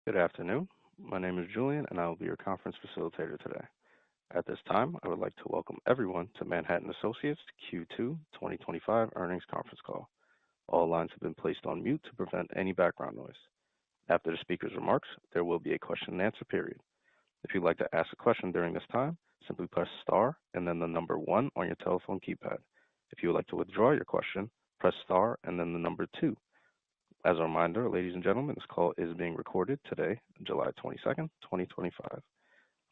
Good afternoon. My name is Julian, and I will be your conference facilitator today. At this time, I would like to welcome everyone to Manhattan Associates Q2 2025 earnings conference call. All lines have been placed on mute to prevent any background noise. After the speaker's remarks, there will be a question and answer period. If you'd like to ask a question during this time, simply press star and then the number 1 on your telephone keypad. If you would like to withdraw your question, press star and then the number 2. As a reminder, ladies and gentlemen, this call is being recorded today, July 22nd, 2025.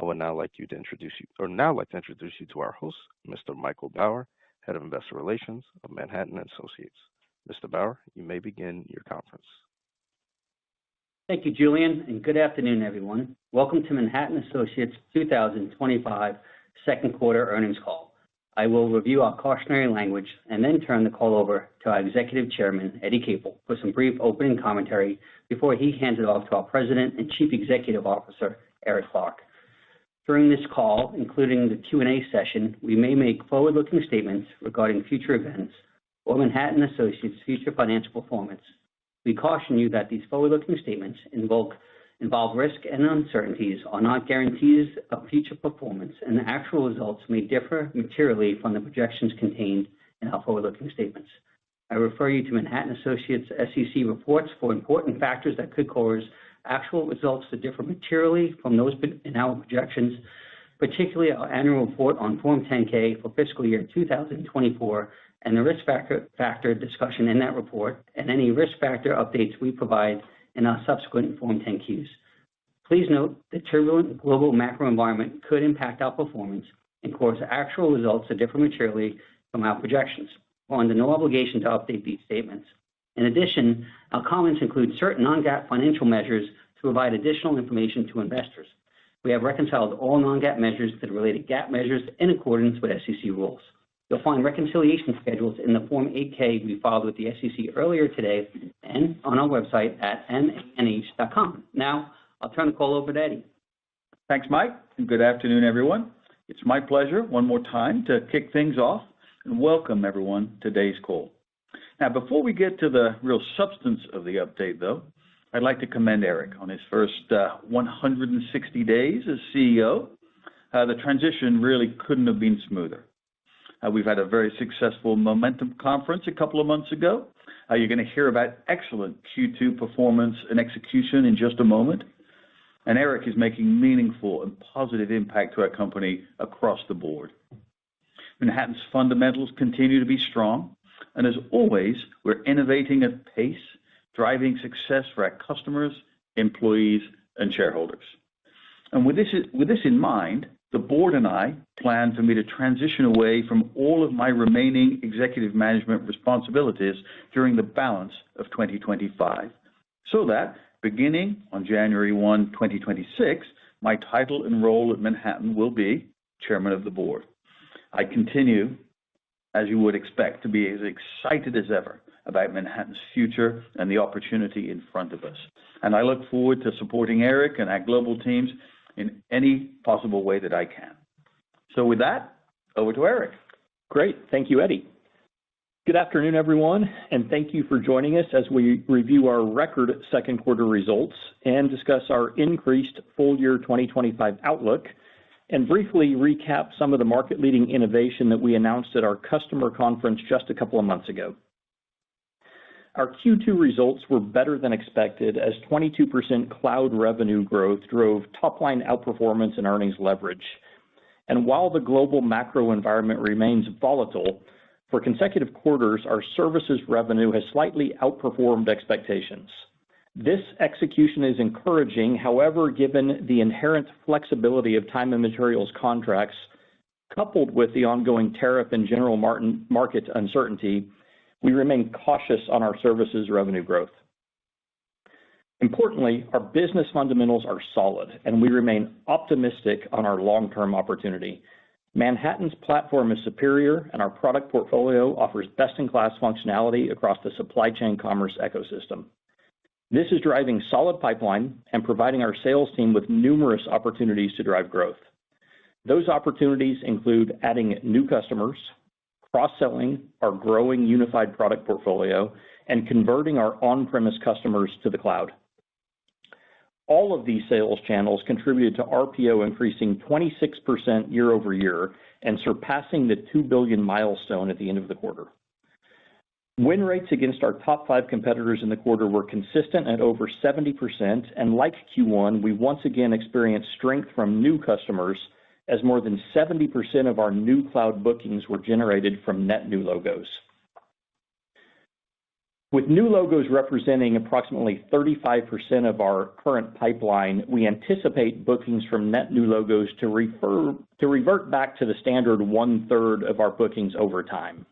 I would now like to introduce you to our host, Mr. Michael Bauer, Head of Investor Relations of Manhattan Associates. Mr. Bauer, you may begin your conference. Thank you, Julian, and good afternoon, everyone. Welcome to Manhattan Associates 2025 second quarter earnings call. I will review our cautionary language and then turn the call over to our Executive Chairman, Eddie Capel, for some brief opening commentary before he hands it off to our President and Chief Executive Officer, Eric Clark. During this call, including the Q&A session, we may make forward-looking statements regarding future events or Manhattan Associates' future financial performance. We caution you that these forward-looking statements involve risk and uncertainties, are not guarantees of future performance, and the actual results may differ materially from the projections contained in our forward-looking statements. I refer you to Manhattan Associates' SEC reports for important factors that could cause actual results to differ materially from those in our projections, particularly our annual report on Form 10-K for fiscal year 2024 and the risk factor discussion in that report and any risk factor updates we provide in our subsequent Form 10-Qs. Please note the turbulent global macro environment could impact our performance and cause actual results to differ materially from our projections. We're under no obligation to update these statements. In addition, our comments include certain non-GAAP financial measures to provide additional information to investors. We have reconciled all non-GAAP measures to the related GAAP measures in accordance with SEC rules. You'll find reconciliation schedules in the Form 8-K we filed with the SEC earlier today and on our website at manh.com. Now, I'll turn the call over to Eddie. Thanks, Mike, and good afternoon, everyone. It's my pleasure one more time to kick things off and welcome everyone to today's call. Now, before we get to the real substance of the update, though, I'd like to commend Eric on his first 160 days as CEO. The transition really couldn't have been smoother. We've had a very successful Momentum conference a couple of months ago. You're going to hear about excellent Q2 performance and execution in just a moment. And Eric is making meaningful and positive impact to our company across the board. Manhattan's fundamentals continue to be strong. And as always, we're innovating at pace, driving success for our customers, employees, and shareholders. And with this in mind, the board and I plan for me to transition away from all of my remaining executive management responsibilities during the balance of 2025, so that beginning on January 1, 2026, my title and role at Manhattan will be Chairman of the Board. I continue, as you would expect, to be as excited as ever about Manhattan's future and the opportunity in front of us. And I look forward to supporting Eric and our global teams in any possible way that I can. So with that, over to Eric. Great. Thank you, Eddie. Good afternoon, everyone, and thank you for joining us as we review our record second quarter results and discuss our increased full year 2025 outlook and briefly recap some of the market-leading innovation that we announced at our customer conference just a couple of months ago. Our Q2 results were better than expected as 22% cloud revenue growth drove top-line outperformance and earnings leverage. And while the global macro environment remains volatile, for consecutive quarters, our services revenue has slightly outperformed expectations. This execution is encouraging, however, given the inherent flexibility of time and materials contracts, coupled with the ongoing tariff and general market uncertainty, we remain cautious on our services revenue growth. Importantly, our business fundamentals are solid, and we remain optimistic on our long-term opportunity. Manhattan's platform is superior, and our product portfolio offers best-in-class functionality across the supply chain commerce ecosystem. This is driving solid pipeline and providing our sales team with numerous opportunities to drive growth. Those opportunities include adding new customers, cross-selling our growing unified product portfolio, and converting our on-premise customers to the cloud. All of these sales channels contributed to RPO increasing 26% year over year and surpassing the $2 billion milestone at the end of the quarter. Win rates against our top 5 competitors in the quarter were consistent at over 70%, and like Q1, we once again experienced strength from new customers as more than 70% of our new cloud bookings were generated from net new logos. With new logos representing approximately 35% of our current pipeline, we anticipate bookings from net new logos to revert back to the standard 1/3 of our bookings over time.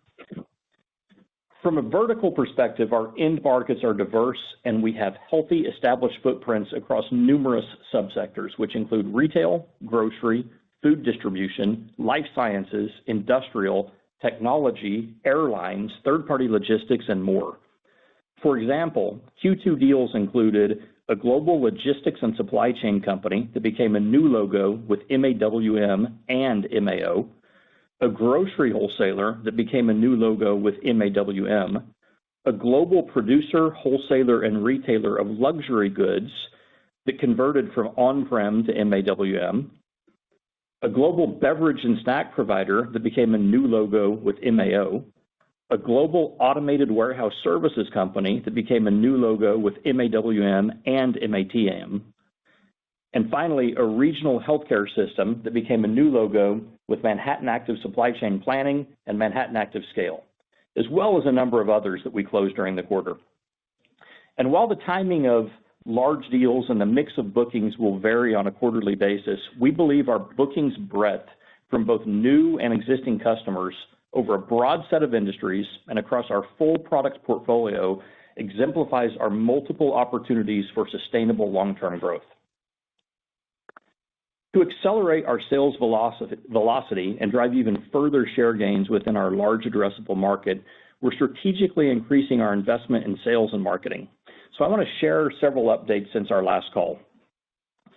From a vertical perspective, our end markets are diverse, and we have healthy established footprints across numerous subsectors, which include retail, grocery, food distribution, life sciences, industrial, technology, airlines, third-party logistics, and more. For example, Q2 deals included a global logistics and supply chain company that became a new logo with MAWM and MAO, a grocery wholesaler that became a new logo with MAWM, a global producer, wholesaler, and retailer of luxury goods that converted from on-prem to MAWM, a global beverage and snack provider that became a new logo with MAO, a global automated warehouse services company that became a new logo with MAWM and MATM, and finally, a regional healthcare system that became a new logo with Manhattan Active Supply Chain Planning and Manhattan Active Scale, as well as a number of others that we closed during the quarter. And while the timing of large deals and the mix of bookings will vary on a quarterly basis, we believe our bookings breadth from both new and existing customers over a broad set of industries and across our full product portfolio exemplifies our multiple opportunities for sustainable long-term growth. To accelerate our sales velocity and drive even further share gains within our large addressable market, we're strategically increasing our investment in sales and marketing. So I want to share several updates since our last call.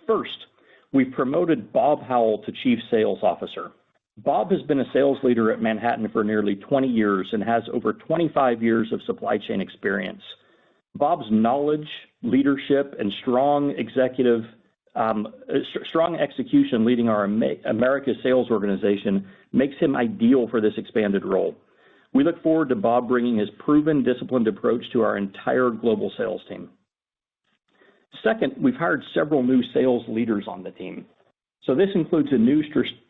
First, we've promoted Bob Howell to Chief Sales Officer. Bob has been a sales leader at Manhattan for nearly 20 years and has over 25 years of supply chain experience. Bob's knowledge, leadership, and strong execution leading our America sales organization makes him ideal for this expanded role. We look forward to Bob bringing his proven, disciplined approach to our entire global sales team. Second, we've hired several new sales leaders on the team. So this includes a new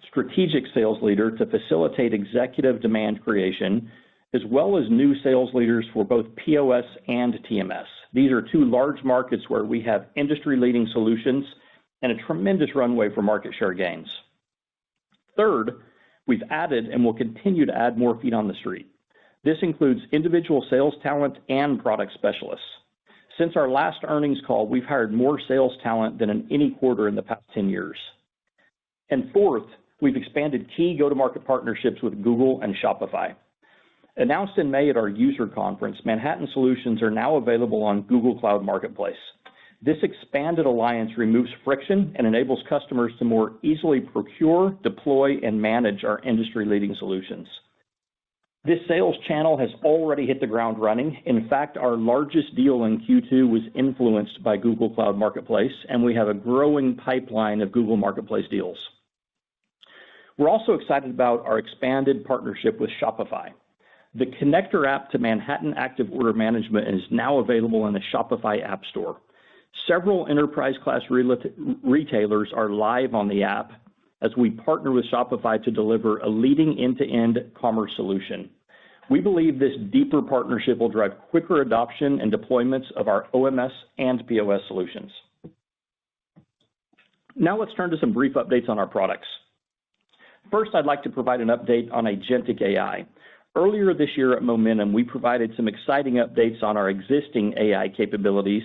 strategic sales leader to facilitate executive demand creation, as well as new sales leaders for both POS and TMS. These are two large markets where we have industry-leading solutions and a tremendous runway for market share gains. Third, we've added and will continue to add more feet on the street. This includes individual sales talent and product specialists. Since our last earnings call, we've hired more sales talent than in any quarter in the past 10 years. And fourth, we've expanded key go-to-market partnerships with Google and Shopify. Announced in May at our user conference, Manhattan solutions are now available on Google Cloud Marketplace. This expanded alliance removes friction and enables customers to more easily procure, deploy, and manage our industry-leading solutions. This sales channel has already hit the ground running. In fact, our largest deal in Q2 was influenced by Google Cloud Marketplace, and we have a growing pipeline of Google Marketplace deals. We're also excited about our expanded partnership with Shopify. The connector app to Manhattan Active Order Management is now available in the Shopify App Store. Several enterprise-class retailers are live on the app as we partner with Shopify to deliver a leading end-to-end commerce solution. We believe this deeper partnership will drive quicker adoption and deployments of our OMS and POS solutions. Now let's turn to some brief updates on our products. First, I'd like to provide an update on agentic AI. Earlier this year at Momentum, we provided some exciting updates on our existing AI capabilities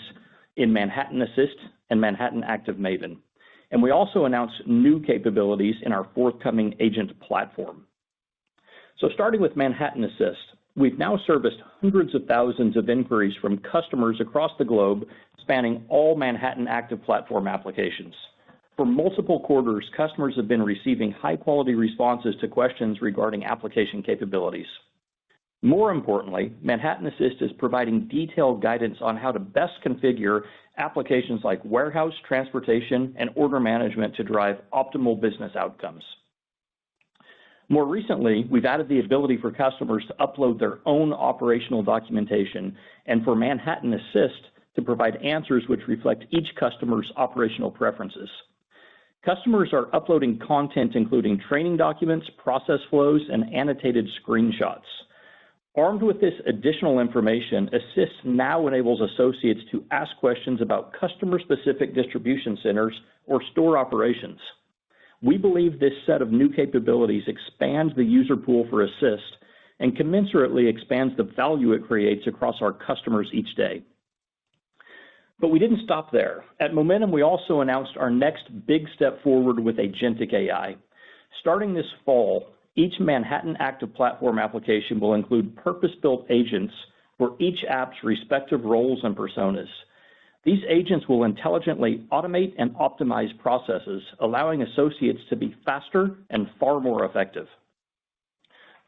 in Manhattan Assist and Manhattan Active Maven. And we also announced new capabilities in our forthcoming agent platform. So starting with Manhattan Assist, we've now serviced hundreds of thousands of inquiries from customers across the globe spanning all Manhattan Active Platform applications. For multiple quarters, customers have been receiving high-quality responses to questions regarding application capabilities. More importantly, Manhattan Assist is providing detailed guidance on how to best configure applications like warehouse, transportation, and order management to drive optimal business outcomes. More recently, we've added the ability for customers to upload their own operational documentation and for Manhattan Assist to provide answers which reflect each customer's operational preferences. Customers are uploading content including training documents, process flows, and annotated screenshots. Armed with this additional information, Assist now enables associates to ask questions about customer-specific distribution centers or store operations. We believe this set of new capabilities expands the user pool for Assist and commensurately expands the value it creates across our customers each day. But we didn't stop there. At Momentum, we also announced our next big step forward with agentic AI. Starting this fall, each Manhattan Active Platform application will include purpose-built agents for each app's respective roles and personas. These agents will intelligently automate and optimize processes, allowing associates to be faster and far more effective.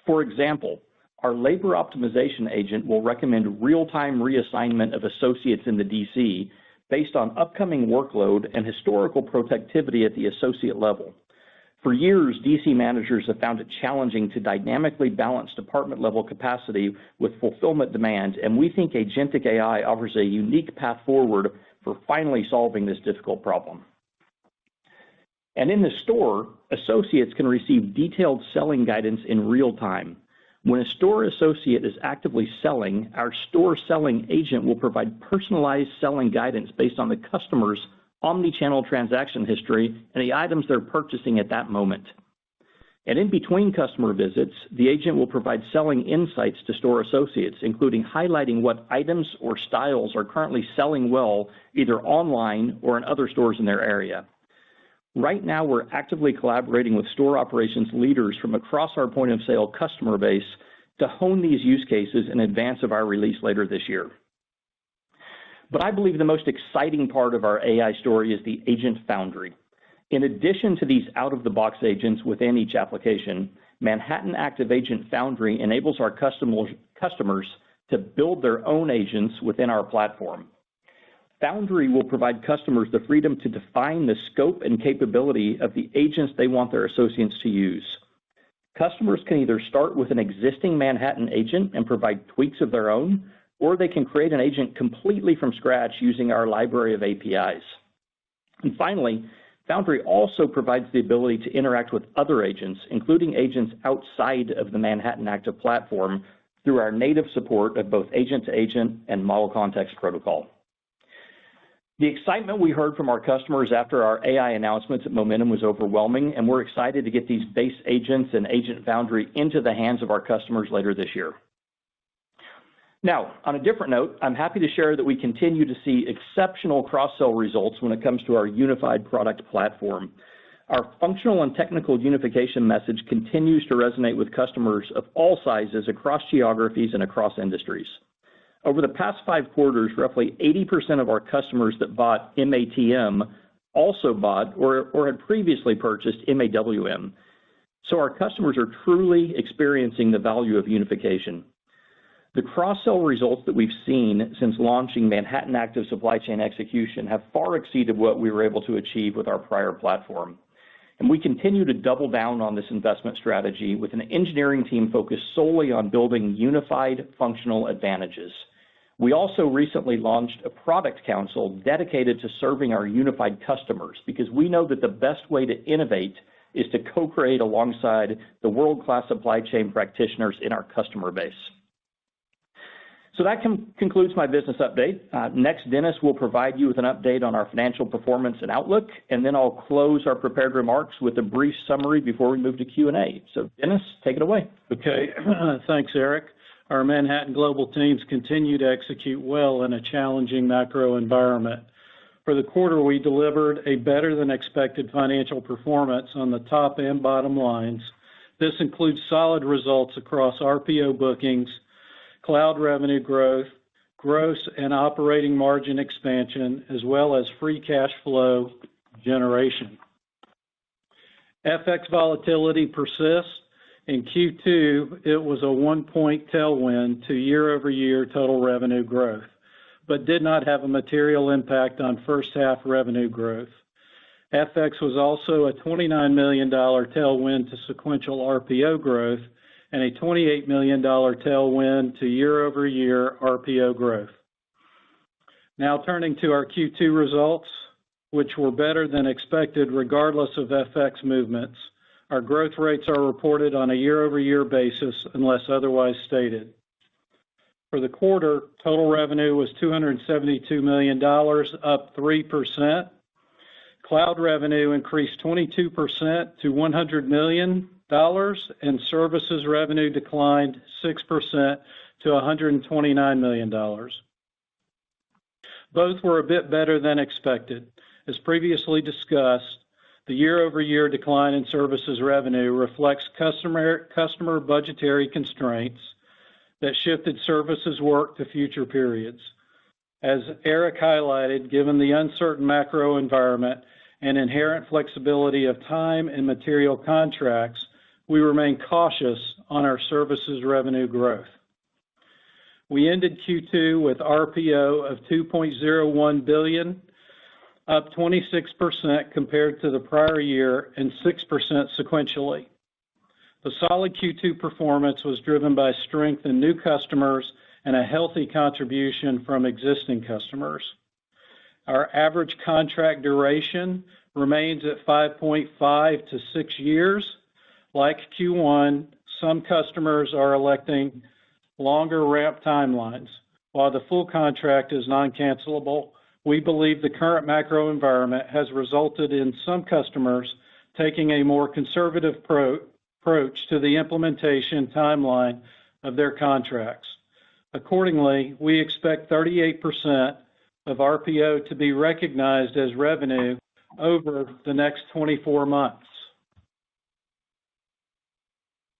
For example, our labor optimization agent will recommend real-time reassignment of associates in the DC based on upcoming workload and historical productivity at the associate level. For years, DC managers have found it challenging to dynamically balance department-level capacity with fulfillment demand, and we think agentic AI offers a unique path forward for finally solving this difficult problem. And in the store, associates can receive detailed selling guidance in real time. When a store associate is actively selling, our store selling agent will provide personalized selling guidance based on the customer's omnichannel transaction history and the items they're purchasing at that moment. And in between customer visits, the agent will provide selling insights to store associates, including highlighting what items or styles are currently selling well, either online or in other stores in their area. Right now, we're actively collaborating with store operations leaders from across our point of sale customer base to hone these use cases in advance of our release later this year. But I believe the most exciting part of our AI story is the Agent Foundry. In addition to these out-of-the-box agents within each application, Manhattan Active Agent Foundry enables our customers to build their own agents within our platform. Foundry will provide customers the freedom to define the scope and capability of the agents they want their associates to use. Customers can either start with an existing Manhattan agent and provide tweaks of their own, or they can create an agent completely from scratch using our library of APIs. And finally, Foundry also provides the ability to interact with other agents, including agents outside of the Manhattan Active Platform, through our native support of both agent-to-agent and model context protocol. The excitement we heard from our customers after our AI announcements at Momentum was overwhelming, and we're excited to get these base agents and Agent Foundry into the hands of our customers later this year. Now, on a different note, I'm happy to share that we continue to see exceptional cross-sell results when it comes to our unified product platform. Our functional and technical unification message continues to resonate with customers of all sizes across geographies and across industries. Over the past 5 quarters, roughly 80% of our customers that bought MATM also bought or had previously purchased MAWM. So our customers are truly experiencing the value of unification. The cross-sell results that we've seen since launching Manhattan Active Supply Chain Execution have far exceeded what we were able to achieve with our prior platform. And we continue to double down on this investment strategy with an engineering team focused solely on building unified functional advantages. We also recently launched a product council dedicated to serving our unified customers because we know that the best way to innovate is to co-create alongside the world-class supply chain practitioners in our customer base. So that concludes my business update. Next, Dennis will provide you with an update on our financial performance and outlook, and then I'll close our prepared remarks with a brief summary before we move to Q&A. So Dennis, take it away. Okay, thanks, Eric. Our Manhattan Global teams continue to execute well in a challenging macro environment. For the quarter, we delivered a better than expected financial performance on the top and bottom lines. This includes solid results across RPO bookings, cloud revenue growth, gross and operating margin expansion, as well as free cash flow generation. FX volatility persists. In Q2, it was a 1-point tailwind to year-over-year total revenue growth. but did not have a material impact on first half revenue growth. FX was also a $29 million tailwind to sequential RPO growth and a $28 million tailwind to year-over-year RPO growth. Now turning to our Q2 results, which were better than expected regardless of FX movements. Our growth rates are reported on a year-over-year basis unless otherwise stated. For the quarter, total revenue was $272 million, up 3%. Cloud revenue increased 22% to $100 million, and services revenue declined 6% to $129 million. Both were a bit better than expected. As previously discussed, the year-over-year decline in services revenue reflects customer budgetary constraints that shifted services work to future periods. As Eric highlighted, given the uncertain macro environment and inherent flexibility of time and material contracts, we remain cautious on our services revenue growth. We ended Q2 with RPO of $2.01 billion, up 26% compared to the prior year and 6% sequentially. The solid Q2 performance was driven by strength in new customers and a healthy contribution from existing customers. Our average contract duration remains at 5.5 to 6 years. Like Q1, some customers are electing longer ramp timelines. While the full contract is non-cancelable, we believe the current macro environment has resulted in some customers taking a more conservative approach to the implementation timeline of their contracts. Accordingly, we expect 38% of RPO to be recognized as revenue over the next 24 months.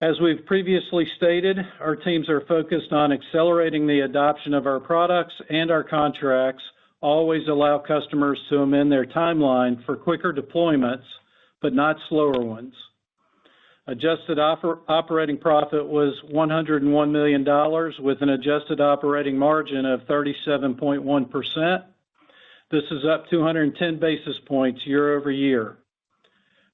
As we've previously stated, our teams are focused on accelerating the adoption of our products, and our contracts always allow customers to amend their timeline for quicker deployments, but not slower ones. Adjusted operating profit was $101 million with an adjusted operating margin of 37.1%. This is up 210 basis points year over year.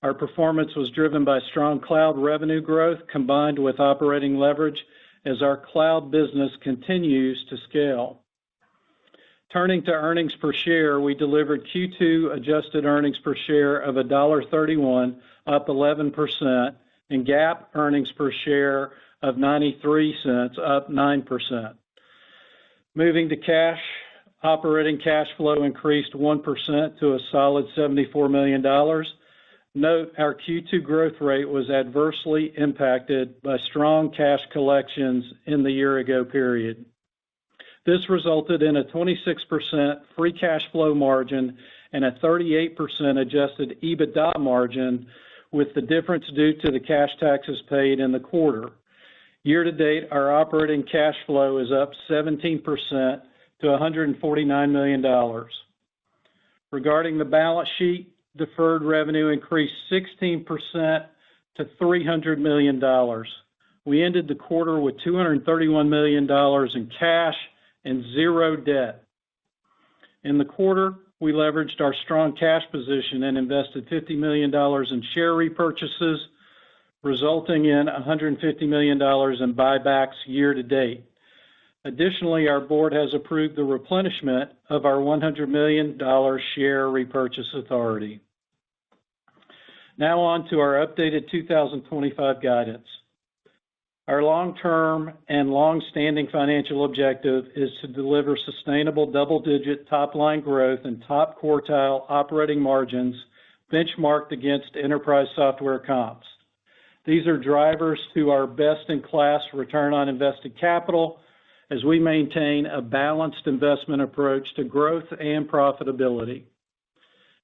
Our performance was driven by strong cloud revenue growth combined with operating leverage as our cloud business continues to scale. Turning to earnings per share, we delivered Q2 adjusted earnings per share of $1.31, up 11%, and GAAP earnings per share of 93 cents, up 9%. Moving to cash, operating cash flow increased 1% to a solid $74 million. Note our Q2 growth rate was adversely impacted by strong cash collections in the year-ago period. This resulted in a 26% free cash flow margin and a 38% adjusted EBITDA margin, with the difference due to the cash taxes paid in the quarter. Year to date, our operating cash flow is up 17% to $149 million. Regarding the balance sheet, deferred revenue increased 16% to $300 million. We ended the quarter with $231 million in cash and zero debt. In the quarter, we leveraged our strong cash position and invested $50 million in share repurchases, resulting in $150 million in buybacks year to date. Additionally, our board has approved the replenishment of our $100 million share repurchase authority. Now on to our updated 2025 guidance. Our long-term and long-standing financial objective is to deliver sustainable double-digit top-line growth and top quartile operating margins benchmarked against enterprise software comps. These are drivers to our best-in-class return on invested capital as we maintain a balanced investment approach to growth and profitability.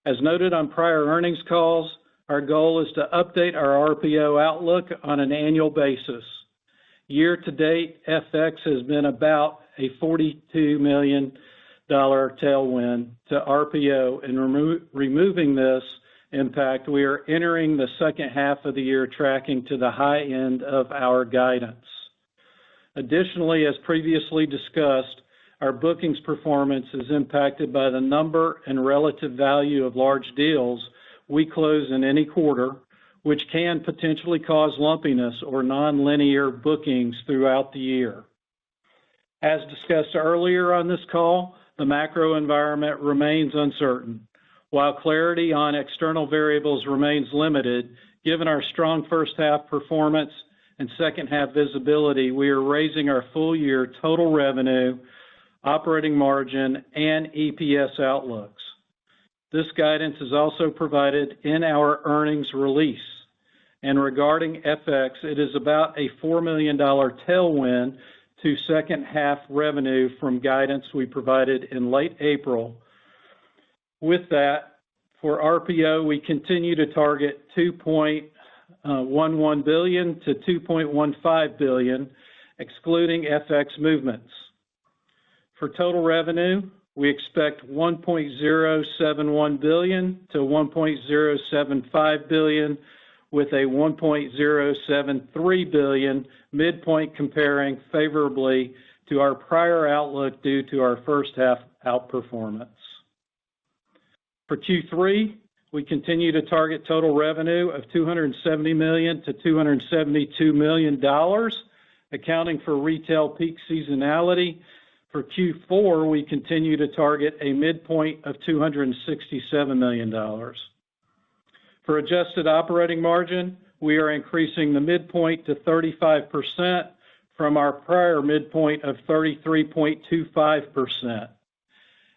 As noted on prior earnings calls, our goal is to update our RPO outlook on an annual basis. Year to date, FX has been about a $42 million tailwind to RPO, and removing this impact, we are entering the second half of the year tracking to the high end of our guidance. Additionally, as previously discussed, our bookings performance is impacted by the number and relative value of large deals we close in any quarter, which can potentially cause lumpiness or nonlinear bookings throughout the year. As discussed earlier on this call, the macro environment remains uncertain. While clarity on external variables remains limited, given our strong first half performance and second half visibility, we are raising our full year total revenue, operating margin, and EPS outlooks. This guidance is also provided in our earnings release. And regarding FX, it is about a $4 million tailwind to second half revenue from guidance we provided in late April. With that, for RPO, we continue to target $2.11 billion to $2.15 billion, excluding FX movements. For total revenue, we expect $1.071 billion to $1.075 billion, with a $1.073 billion midpoint comparing favorably to our prior outlook due to our first half outperformance. For Q3, we continue to target total revenue of $270 million to $272 million, accounting for retail peak seasonality. For Q4, we continue to target a midpoint of $267 million. For adjusted operating margin, we are increasing the midpoint to 35% from our prior midpoint of 33.25%.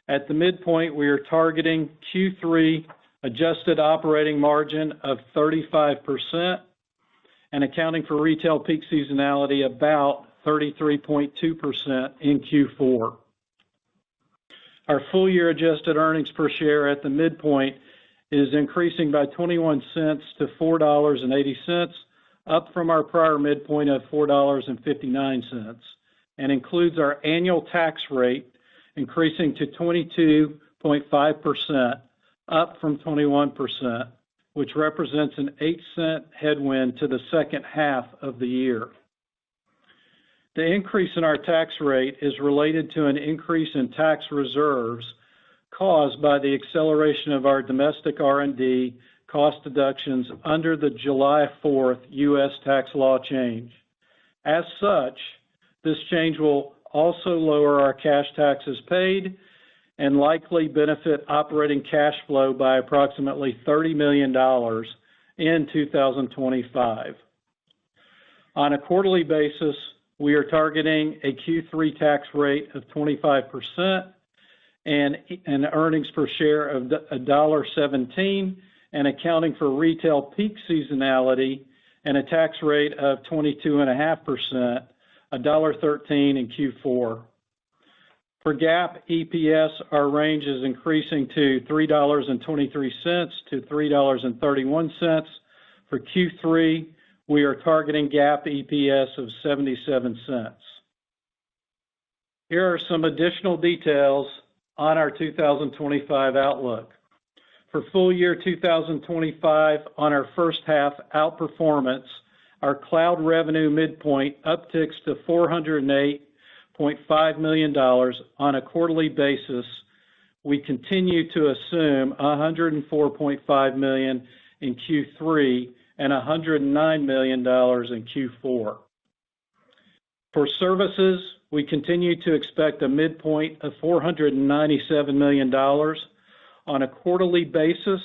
At the midpoint, we are targeting Q3 adjusted operating margin of 35% and accounting for retail peak seasonality about 33.2% in Q4. Our full year adjusted earnings per share at the midpoint is increasing by 21 cents to $4.80, up from our prior midpoint of $4.59, and includes our annual tax rate increasing to 22.5%, up from 21%, which represents an 8-cent headwind to the second half of the year. The increase in our tax rate is related to an increase in tax reserves caused by the acceleration of our domestic R&D cost deductions under the July 4th U.S. tax law change. As such, this change will also lower our cash taxes paid and likely benefit operating cash flow by approximately $30 million in 2025. On a quarterly basis, we are targeting a Q3 tax rate of 25% and an earnings per share of $1.17, and accounting for retail peak seasonality and a tax rate of 22.5%, $1.13 in Q4. For GAAP EPS, our range is increasing to $3.23 to $3.31. For Q3, we are targeting GAAP EPS of 77 cents. Here are some additional details on our 2025 outlook. For full year 2025, on our first half outperformance, our cloud revenue midpoint upticks to $408.5 million on a quarterly basis. We continue to assume $104.5 million in Q3 and $109 million in Q4. For services, we continue to expect a midpoint of $497 million. On a quarterly basis,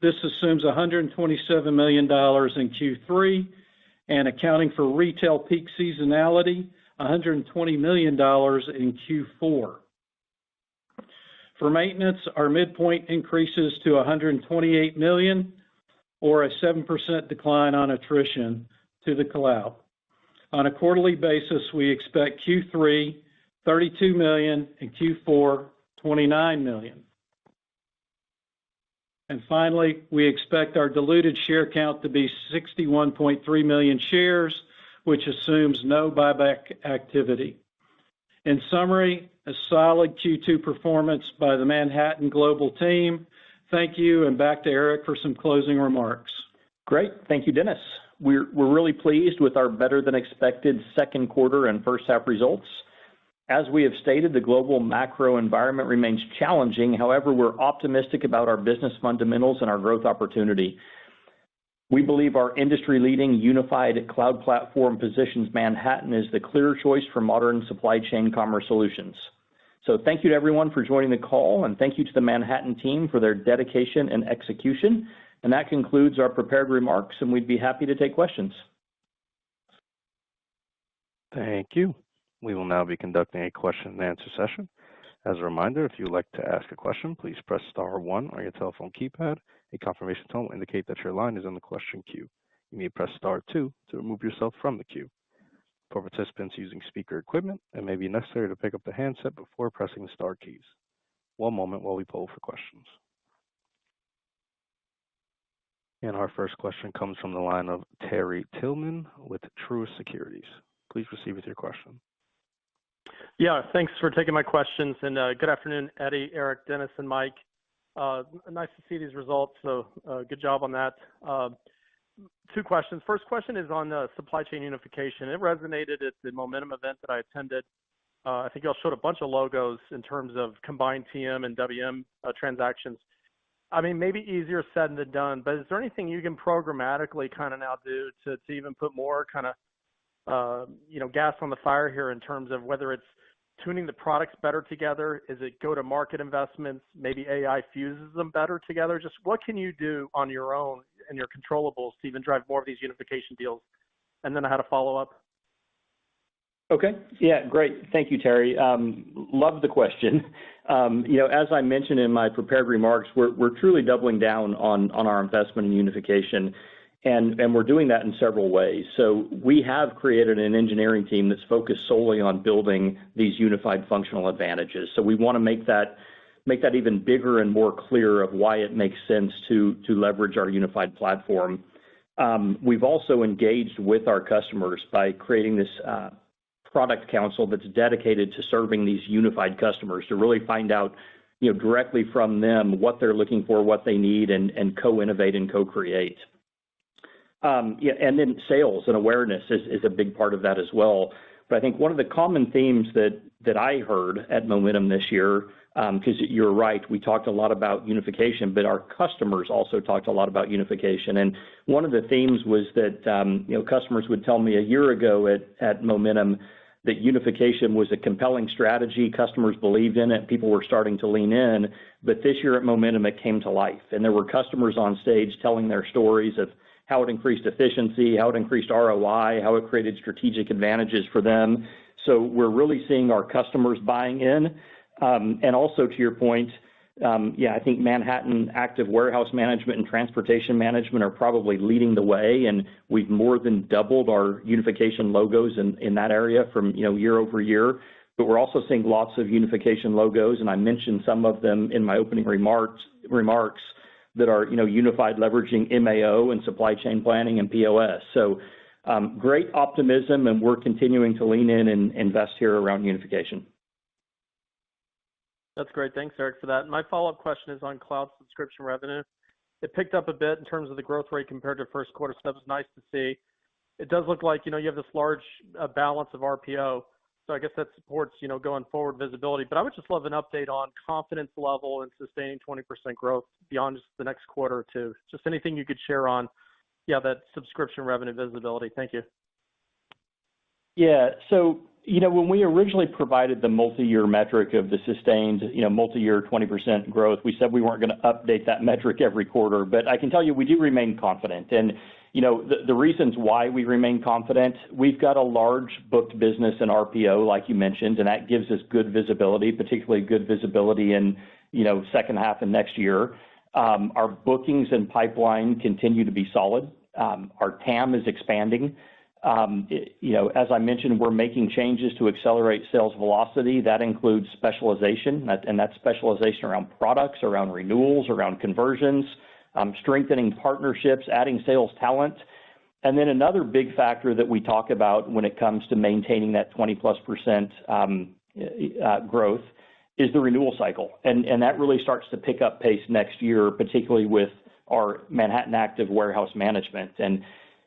this assumes $127 million in Q3 and, accounting for retail peak seasonality, $120 million in Q4. For maintenance, our midpoint increases to $128 million, or a 7% decline on attrition to the cloud. On a quarterly basis, we expect Q3 $32 million and Q4 $29 million. And finally, we expect our diluted share count to be 61.3 million shares, which assumes no buyback activity. In summary, a solid Q2 performance by the Manhattan Global team. Thank you, and back to Eric for some closing remarks. Great. Thank you, Dennis. We're really pleased with our better than expected second quarter and first half results. As we have stated, the global macro environment remains challenging. However, we're optimistic about our business fundamentals and our growth opportunity. We believe our industry-leading unified cloud platform positions Manhattan as the clear choice for modern supply chain commerce solutions. So thank you to everyone for joining the call, and thank you to the Manhattan team for their dedication and execution. And that concludes our prepared remarks, and we'd be happy to take questions. Thank you. We will now be conducting a question and answer session. As a reminder, if you would like to ask a question, please press star 1 on your telephone keypad. A confirmation tone will indicate that your line is in the question queue. You may press star 2 to remove yourself from the queue. For participants using speaker equipment, it may be necessary to pick up the handset before pressing the star keys. One moment while we poll for questions. And our first question comes from the line of Terry Tillman with Truist Securities. Please proceed with your question. Yeah, thanks for taking my questions, and good afternoon, Eddie, Eric, Dennis, and Mike. Nice to see these results, so good job on that. Two questions. First question is on supply chain unification. It resonated at the Momentum event that I attended. I think y'all showed a bunch of logos in terms of combined TM and WM transactions. I mean, maybe easier said than done, but is there anything you can programmatically kind of now do to even put more kind of gas on the fire here in terms of whether it's tuning the products better together? Is it go-to-market investments? Maybe AI fuses them better together? Just what can you do on your own and your controllables to even drive more of these unification deals? And then I had a follow-up. Okay. Yeah, great. Thank you, Terry. Love the question. As I mentioned in my prepared remarks, we're truly doubling down on our investment in unification. And we're doing that in several ways. So we have created an engineering team that's focused solely on building these unified functional advantages. So we want to make that even bigger and more clear of why it makes sense to leverage our unified platform. We've also engaged with our customers by creating this product council that's dedicated to serving these unified customers to really find out directly from them what they're looking for, what they need, and co-innovate and co-create. And then sales and awareness is a big part of that as well. But I think one of the common themes that I heard at Momentum this year, because you're right, we talked a lot about unification, but our customers also talked a lot about unification. And one of the themes was that customers would tell me a year ago at Momentum that unification was a compelling strategy. Customers believed in it. People were starting to lean in. But this year at Momentum, it came to life. And there were customers on stage telling their stories of how it increased efficiency, how it increased ROI, how it created strategic advantages for them. So we're really seeing our customers buying in. And also to your point, I think Manhattan Active Warehouse Management and Transportation Management are probably leading the way, and we've more than doubled our unification logos in that area from year over year. But we're also seeing lots of unification logos, and I mentioned some of them in my opening remarks that are unified, leveraging MAO and supply chain planning and POS. So great optimism, and we're continuing to lean in and invest here around unification. That's great. Thanks, Eric, for that. My follow-up question is on cloud subscription revenue. It picked up a bit in terms of the growth rate compared to first quarter, so that was nice to see. It does look like, you have this large balance of RPO, so I guess that supports, going forward visibility. But I would just love an update on confidence level and sustaining 20% growth beyond just the next quarter or two. Just anything you could share on, that subscription revenue visibility. Thank you. Yeah. So, when we originally provided the multi-year metric of the sustained, multi-year 20% growth, we said we weren't going to update that metric every quarter. But I can tell you we do remain confident. And, the reasons why we remain confident, we've got a large booked business in RPO, like you mentioned, and that gives us good visibility, particularly good visibility in, second half of next year. Our bookings and pipeline continue to be solid. Our TAM is expanding. As I mentioned, we're making changes to accelerate sales velocity. That includes specialization, and that's specialization around products, around renewals, around conversions, strengthening partnerships, adding sales talent. And then another big factor that we talk about when it comes to maintaining that 20+% growth is the renewal cycle. And that really starts to pick up pace next year, particularly with our Manhattan Active Warehouse Management. And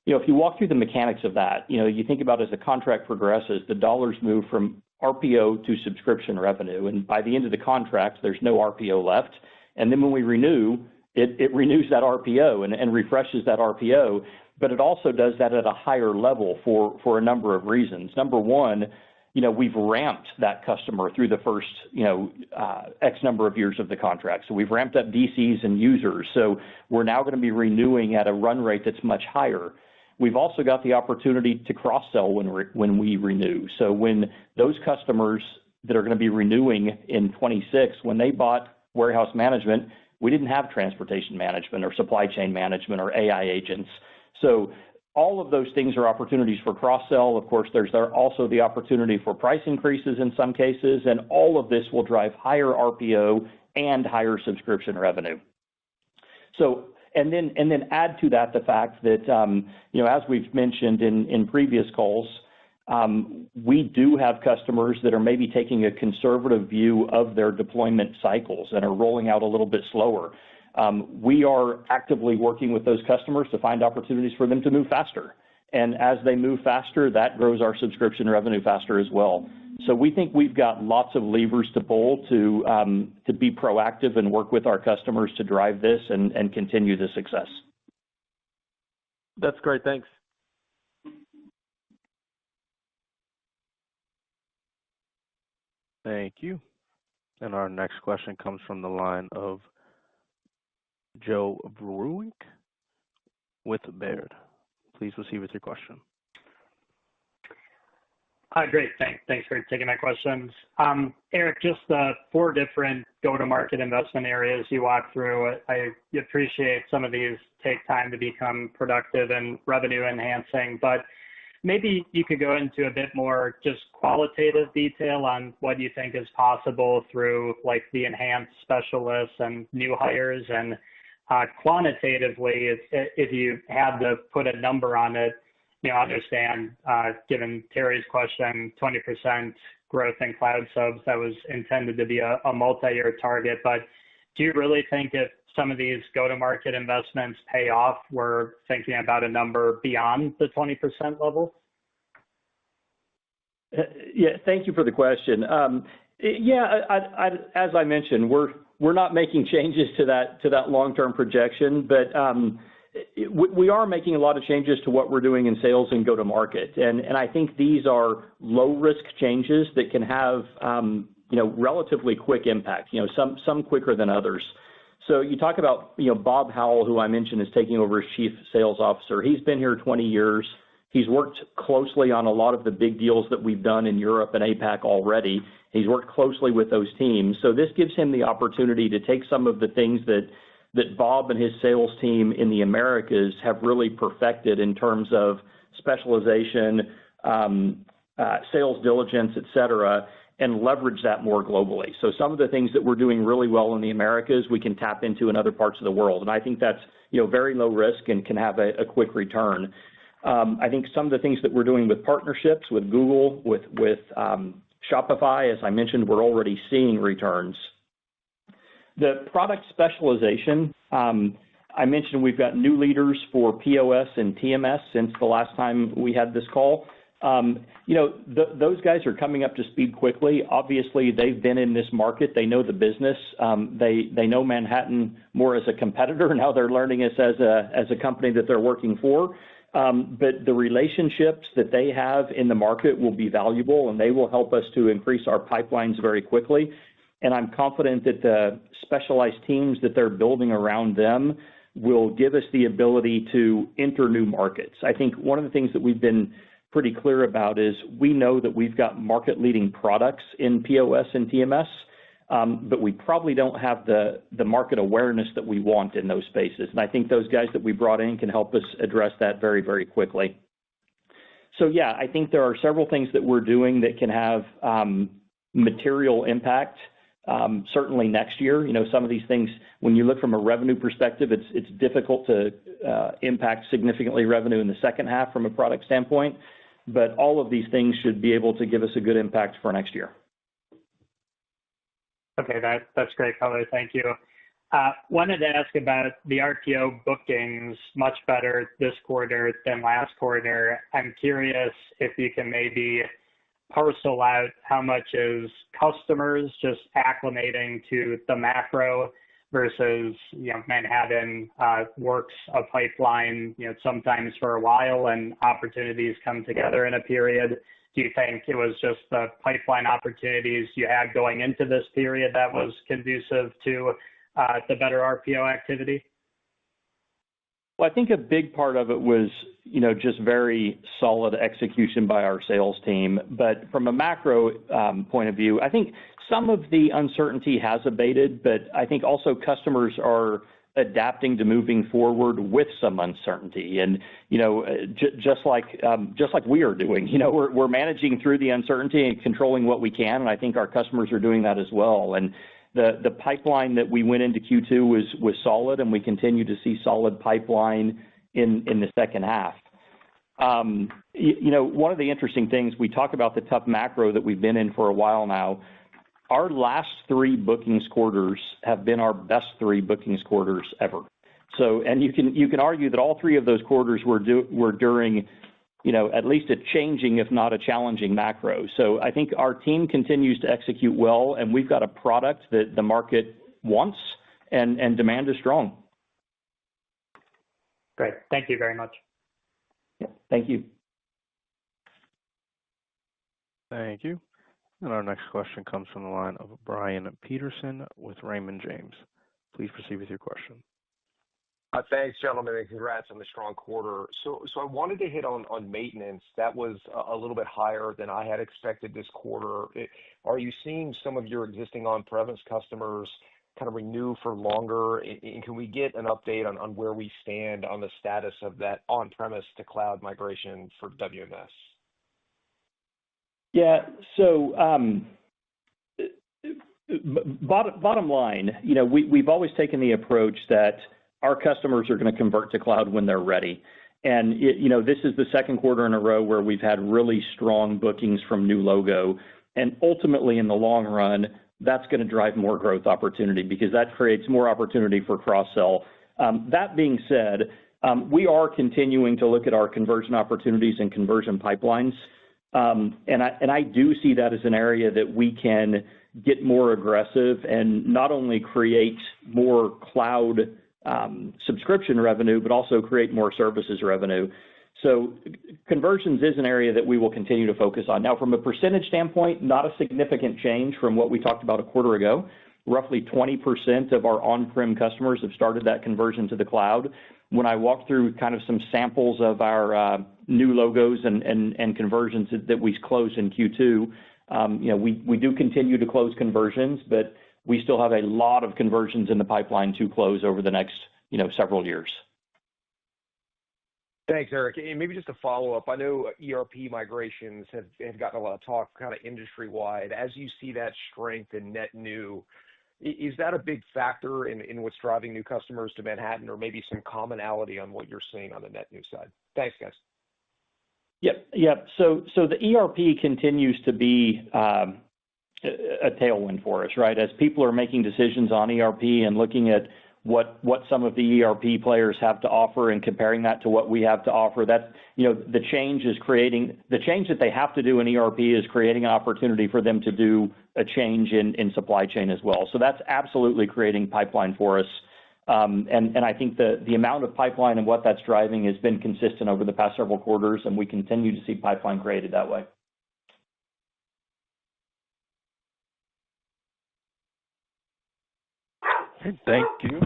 if you walk through the mechanics of that, you think about as the contract progresses, the dollars move from RPO to subscription revenue. And by the end of the contract, there's no RPO left. And then when we renew, it renews that RPO and refreshes that RPO, but it also does that at a higher level for a number of reasons. Number one, we've ramped that customer through the first, X number of years of the contract. So we've ramped up DCs and users. So we're now going to be renewing at a run rate that's much higher. We've also got the opportunity to cross-sell when we renew. So when those customers that are going to be renewing in 26, when they bought warehouse management, we didn't have transportation management or supply chain management or AI agents. So all of those things are opportunities for cross-sell. Of course, there's also the opportunity for price increases in some cases, and all of this will drive higher RPO and higher subscription revenue. So, and then add to that the fact that, as we've mentioned in previous calls, we do have customers that are maybe taking a conservative view of their deployment cycles and are rolling out a little bit slower. We are actively working with those customers to find opportunities for them to move faster. And as they move faster, that grows our subscription revenue faster as well. So we think we've got lots of levers to pull to be proactive and work with our customers to drive this and continue the success. That's great. Thanks. Thank you. And our next question comes from the line of Joe Vruwink with Baird. Please proceed with your question. Great. Thanks for taking my questions. Eric, just the 4 different go-to-market investment areas you walked through, I appreciate some of these take time to become productive and revenue enhancing, but maybe you could go into a bit more just qualitative detail on what you think is possible through like the enhanced specialists and new hires, and quantitatively, if you had to put a number on it, understand, given Terry's question, 20% growth in cloud subs, that was intended to be a multi-year target. But do you really think if some of these go-to-market investments pay off, we're thinking about a number beyond the 20% level? Yeah, thank you for the question. As I mentioned, we're not making changes to that long-term projection, but we are making a lot of changes to what we're doing in sales and go-to-market, and I think these are low-risk changes that can have relatively quick impact. Some quicker than others. So you talk about Bob Howell, who I mentioned is taking over as Chief Sales Officer. He's been here 20 years. He's worked closely on a lot of the big deals that we've done in Europe and APAC already. He's worked closely with those teams. So this gives him the opportunity to take some of the things that Bob and his sales team in the Americas have really perfected in terms of specialization, sales diligence, et cetera, and leverage that more globally. So some of the things that we're doing really well in the Americas, we can tap into in other parts of the world. And I think that's very low risk and can have a quick return. I think some of the things that we're doing with partnerships, with Google, with Shopify, as I mentioned, we're already seeing returns. The product specialization, I mentioned we've got new leaders for POS and TMS since the last time we had this call. Those guys are coming up to speed quickly. Obviously, they've been in this market. They know the business. They know Manhattan more as a competitor. Now they're learning us as a company that they're working for. But the relationships that they have in the market will be valuable, and they will help us to increase our pipelines very quickly. And I'm confident that the specialized teams that they're building around them will give us the ability to enter new markets. I think one of the things that we've been pretty clear about is we know that we've got market-leading products in POS and TMS, but we probably don't have the market awareness that we want in those spaces. And I think those guys that we brought in can help us address that very, very quickly. So yeah, I think there are several things that we're doing that can have material impact. Certainly next year, some of these things, when you look from a revenue perspective, it's difficult to impact significantly revenue in the second half from a product standpoint, but all of these things should be able to give us a good impact for next year. Okay, that's great color. Thank you. Wanted to ask about the RPO bookings, much better this quarter than last quarter. I'm curious if you can maybe parcel out how much is customers just acclimating to the macro versus, Manhattan works a pipeline, sometimes for a while and opportunities come together in a period. Do you think it was just the pipeline opportunities you had going into this period that was conducive to the better RPO activity? Well, I think a big part of it was, just very solid execution by our sales team. But from a macro point of view, I think some of the uncertainty has abated, but I think also customers are adapting to moving forward with some uncertainty. And, just like we are doing, we're managing through the uncertainty and controlling what we can. And I think our customers are doing that as well. And the pipeline that we went into Q2 was solid, and we continue to see solid pipeline in the second half. One of the interesting things, we talk about the tough macro that we've been in for a while now. Our last 3 bookings quarters have been our best 3 bookings quarters ever. So, and you can argue that all 3 of those quarters were during, at least a changing, if not a challenging macro. So I think our team continues to execute well, and we've got a product that the market wants, and demand is strong. Great. Thank you very much. Yeah, thank you. Thank you. And our next question comes from the line of Brian Peterson with Raymond James. Please proceed with your question. Thanks, gentlemen, and congrats on the strong quarter. So I wanted to hit on maintenance. That was a little bit higher than I had expected this quarter. Are you seeing some of your existing on-premise customers kind of renew for longer? And can we get an update on where we stand on the status of that on-premise to cloud migration for WMS? Yeah. So bottom line, we've always taken the approach that our customers are going to convert to cloud when they're ready. And this is the second quarter in a row where we've had really strong bookings from new logo. And ultimately, in the long run, that's going to drive more growth opportunity because that creates more opportunity for cross-sell. That being said, we are continuing to look at our conversion opportunities and conversion pipelines. And I do see that as an area that we can get more aggressive and not only create more cloud subscription revenue, but also create more services revenue. So conversions is an area that we will continue to focus on. Now, from a percentage standpoint, not a significant change from what we talked about a quarter ago. Roughly 20% of our on-prem customers have started that conversion to the cloud. When I walk through kind of some samples of our new logos and conversions that we closed in Q2, we do continue to close conversions, but we still have a lot of conversions in the pipeline to close over the next several years. Thanks, Eric. And maybe just a follow-up. I know ERP migrations have gotten a lot of talk kind of industry-wide. As you see that strength in net new, is that a big factor in what's driving new customers to Manhattan, or maybe some commonality on what you're seeing on the net new side? Thanks, guys. Yep. So the ERP continues to be a tailwind for us, right? As people are making decisions on ERP and looking at what some of the ERP players have to offer and comparing that to what we have to offer, that the change that they have to do in ERP is creating an opportunity for them to do a change in supply chain as well. So that's absolutely creating pipeline for us. And I think the amount of pipeline and what that's driving has been consistent over the past several quarters, and we continue to see pipeline created that way. Okay, thank you.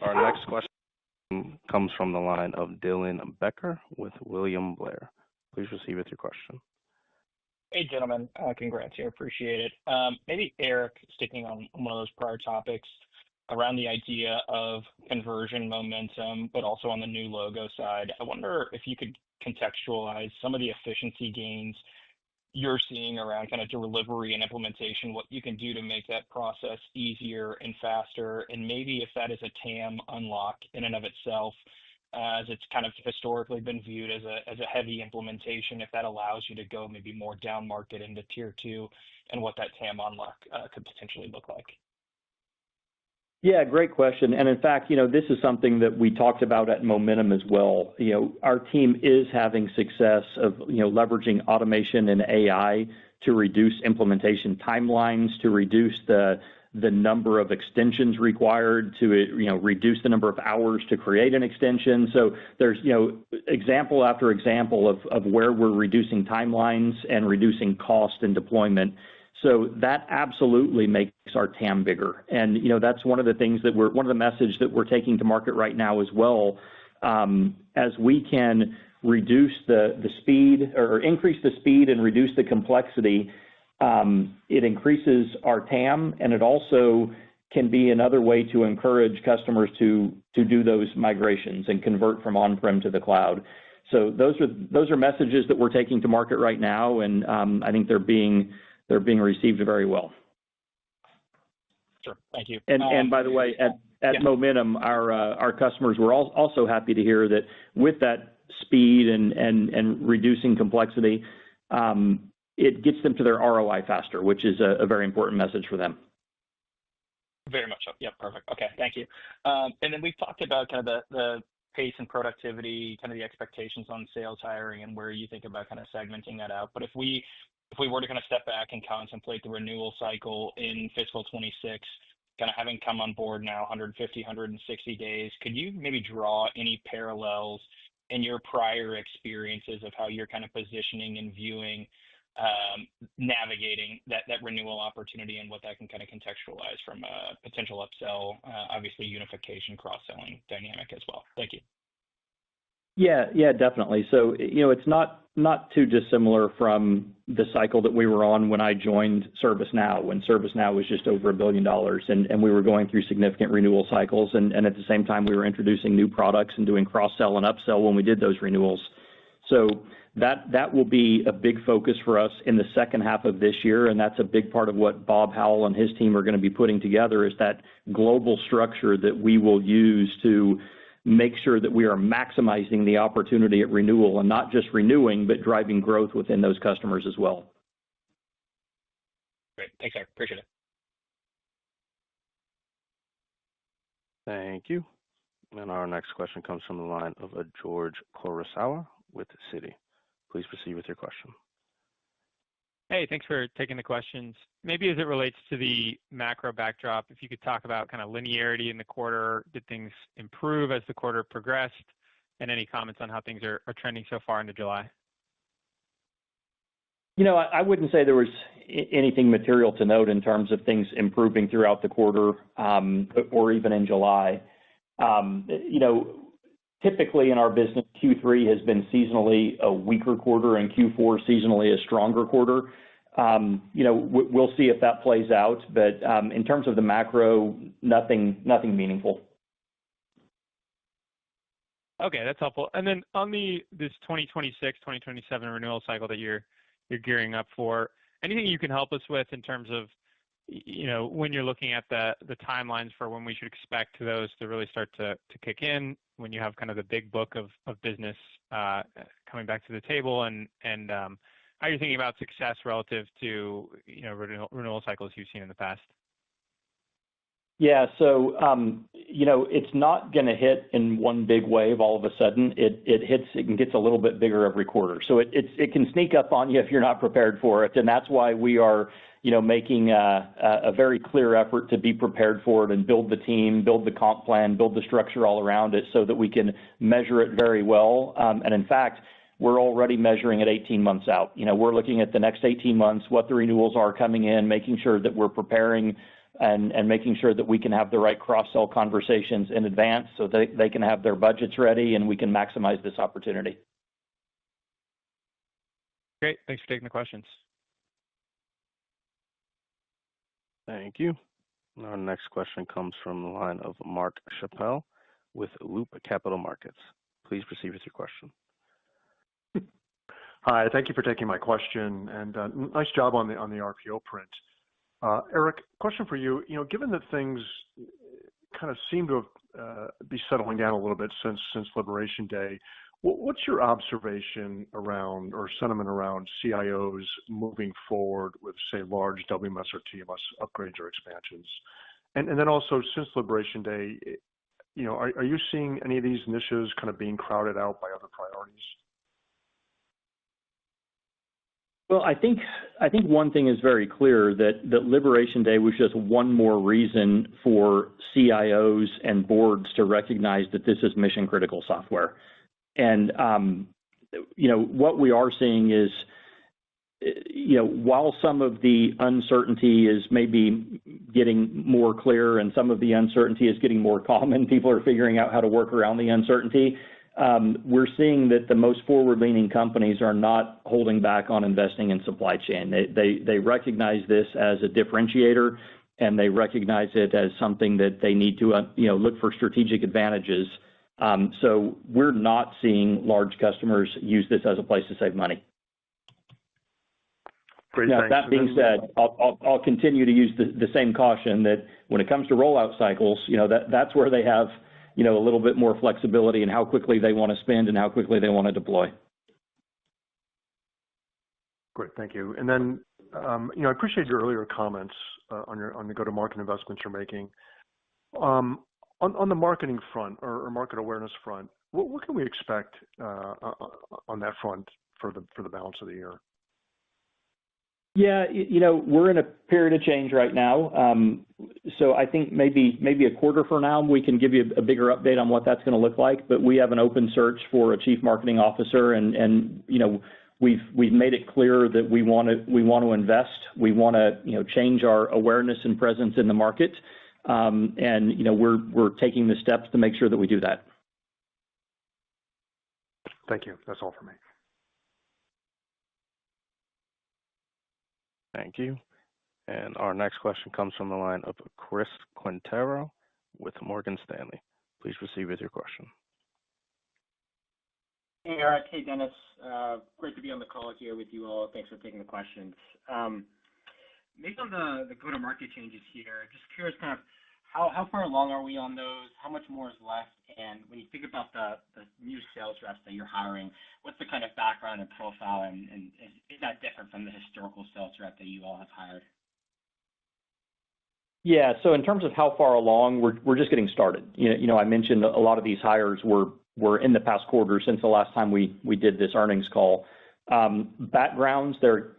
Our next question comes from the line of Dylan Becker with William Blair. Please proceed with your question. Hey, gentlemen. Congrats here. Appreciate it. Maybe Eric, sticking on one of those prior topics around the idea of conversion momentum, but also on the new logo side. I wonder if you could contextualize some of the efficiency gains you're seeing around kind of delivery and implementation, what you can do to make that process easier and faster, and maybe if that is a TAM unlock in and of itself, as it's kind of historically been viewed as a heavy implementation, if that allows you to go maybe more down market into tier 2, and what that TAM unlock could potentially look like. Yeah, great question. And in fact, this is something that we talked about at Momentum as well. Our team is having success of, leveraging automation and AI to reduce implementation timelines, to reduce the number of extensions required, to reduce the number of hours to create an extension. So there's example after example of where we're reducing timelines and reducing cost and deployment. So that absolutely makes our TAM bigger. And that's one of the things that one of the messages that we're taking to market right now as well. As we can reduce the speed or increase the speed and reduce the complexity, it increases our TAM, and it also can be another way to encourage customers to do those migrations and convert from on-prem to the cloud. So those are messages that we're taking to market right now, and I think they're being received very well. Sure, thank you. And by the way, at Momentum, our customers were also happy to hear that with that speed and reducing complexity, it gets them to their ROI faster, which is a very important message for them. Very much so. Yeah, perfect. Okay, thank you. And then we've talked about kind of the pace and productivity, kind of the expectations on sales hiring and where you think about kind of segmenting that out. But if we were to kind of step back and contemplate the renewal cycle in fiscal 26, kind of having come on board now 150, 160 days, could you maybe draw any parallels in your prior experiences of how you're kind of positioning and viewing navigating that renewal opportunity and what that can kind of contextualize from a potential upsell, obviously unification, cross-selling dynamic as well? Thank you. Yeah, definitely. So, it's not too dissimilar from the cycle that we were on when I joined ServiceNow, when ServiceNow was just over $1 billion, and we were going through significant renewal cycles. And at the same time, we were introducing new products and doing cross-sell and upsell when we did those renewals. So that will be a big focus for us in the second half of this year, and that's a big part of what Bob Howell and his team are going to be putting together, is that global structure that we will use to make sure that we are maximizing the opportunity at renewal, and not just renewing, but driving growth within those customers as well. Great. Thanks, Eric. Appreciate it. Thank you. And our next question comes from the line of George Kurosawa with Citi. Please proceed with your question. Hey, thanks for taking the questions. Maybe as it relates to the macro backdrop, if you could talk about kind of linearity in the quarter, did things improve as the quarter progressed, and any comments on how things are trending so far into July? I wouldn't say there was anything material to note in terms of things improving throughout the quarter or even in July. Typically in our business, Q3 has been seasonally a weaker quarter and Q4 seasonally a stronger quarter. We'll see if that plays out, but in terms of the macro, nothing meaningful. Okay, that's helpful. And then on this 2026, 2027 renewal cycle that you're gearing up for, anything you can help us with in terms of when you're looking at the timelines for when we should expect those to really start to kick in, when you have kind of the big book of business coming back to the table, and how you're thinking about success relative to renewal cycles you've seen in the past? Yeah, so it's not going to hit in one big wave all of a sudden. It hits and gets a little bit bigger every quarter. So it can sneak up on you if you're not prepared for it, and that's why we are making a very clear effort to be prepared for it and build the team, build the comp plan, build the structure all around it so that we can measure it very well. And in fact, we're already measuring it 18 months out. We're looking at the next 18 months, what the renewals are coming in, making sure that we're preparing and making sure that we can have the right cross-sell conversations in advance so they can have their budgets ready and we can maximize this opportunity. Great. Thanks for taking the questions. Thank you. Our next question comes from the line of Mark Chappell with Loop Capital Markets. Please proceed with your question. Hi, thank you for taking my question, and nice job on the RPO print. Eric, question for you. Given that things kind of seem to be settling down a little bit since Liberation Day, what's your observation around or sentiment around CIOs moving forward with, say, large WMS or TMS upgrades or expansions? And then also, since Liberation Day, are you seeing any of these initiatives kind of being crowded out by other priorities? Well, I think I think one thing is very clear that Liberation Day was just one more reason for CIOs and boards to recognize that this is mission critical software. And, what we are seeing is, while some of the uncertainty is maybe getting more clear and some of the uncertainty is getting more common, people are figuring out how to work around the uncertainty. We're seeing that the most forward-leaning companies are not holding back on investing in supply chain. They recognize this as a differentiator, and they recognize it as something that they need to look for strategic advantages. So we're not seeing large customers use this as a place to save money. Great, now, thanks. that being said, I'll continue to use the same caution that when it comes to rollout cycles, that's where they have a little bit more flexibility in how quickly they want to spend and how quickly they want to deploy. Great, thank you. And then, I appreciate your earlier comments on the go-to-market investments you're making. On the marketing front or market awareness front, what can we expect on that front for the balance of the year? Yeah, we're in a period of change right now. So I think maybe a quarter from now, we can give you a bigger update on what that's going to look like. But we have an open search for a chief marketing officer, and we've made it clear that we want to invest. We want to change our awareness and presence in the market, and we're taking the steps to make sure that we do that. Thank you. That's all for me. Thank you. And our next question comes from the line of Chris Quintero with Morgan Stanley. Please proceed with your question. Hey, Eric. Hey, Dennis. Great to be on the call here with you all. Thanks for taking the questions. Maybe on the go-to-market changes here, just curious kind of how far along are we on those? How much more is left? And when you think about the new sales reps that you're hiring, what's the kind of background and profile, and is that different from the historical sales rep that you all have hired? Yeah, so in terms of how far along, we're just getting started. I mentioned a lot of these hires were in the past quarter since the last time we did this earnings call. Backgrounds, they're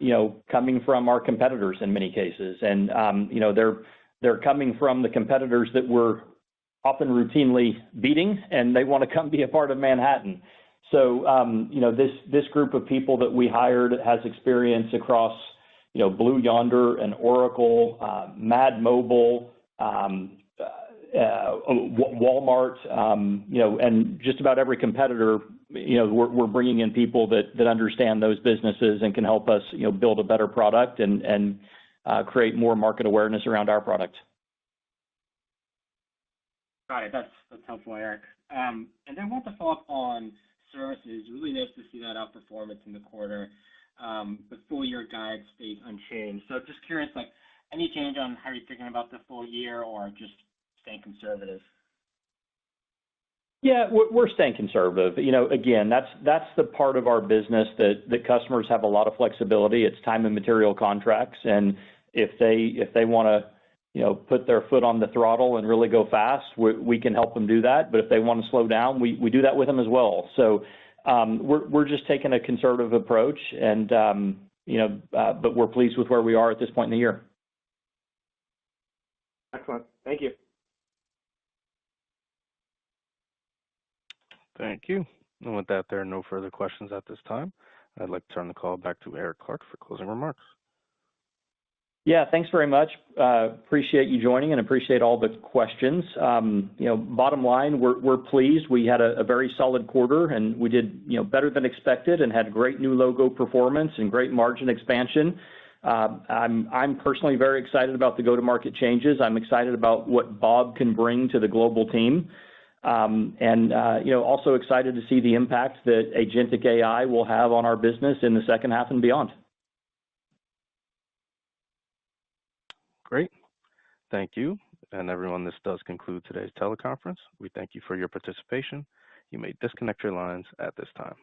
coming from our competitors in many cases, and they're coming from the competitors that we're often routinely beating, and they want to come be a part of Manhattan. So, this group of people that we hired has experience across, Blue Yonder and Oracle, Mad Mobile, Walmart, and just about every competitor. We're bringing in people that understand those businesses and can help us, build a better product and create more market awareness around our product. Got it. That's helpful, Eric. And then I want to follow up on services. Really nice to see that outperformance in the quarter. The full year guide stays unchanged. So just curious, any change on how you're thinking about the full year or just staying conservative? Yeah, we're staying conservative. Again, that's the part of our business that customers have a lot of flexibility. It's time and material contracts, and if they want to put their foot on the throttle and really go fast, we can help them do that. But if they want to slow down, we do that with them as well. So we're just taking a conservative approach, and but we're pleased with where we are at this point in the year. Excellent. Thank you. Thank you. And with that, there are no further questions at this time. I'd like to turn the call back to Eric Clark for closing remarks. Yeah, thanks very much. Appreciate you joining and appreciate all the questions. Bottom line, we're pleased. We had a very solid quarter, and we did better than expected and had great new logo performance and great margin expansion. I'm personally very excited about the go-to-market changes. I'm excited about what Bob can bring to the global team, and also excited to see the impact that agentic AI will have on our business in the second half and beyond. Great. Thank you. And everyone, this does conclude today's teleconference. We thank you for your participation. You may disconnect your lines at this time.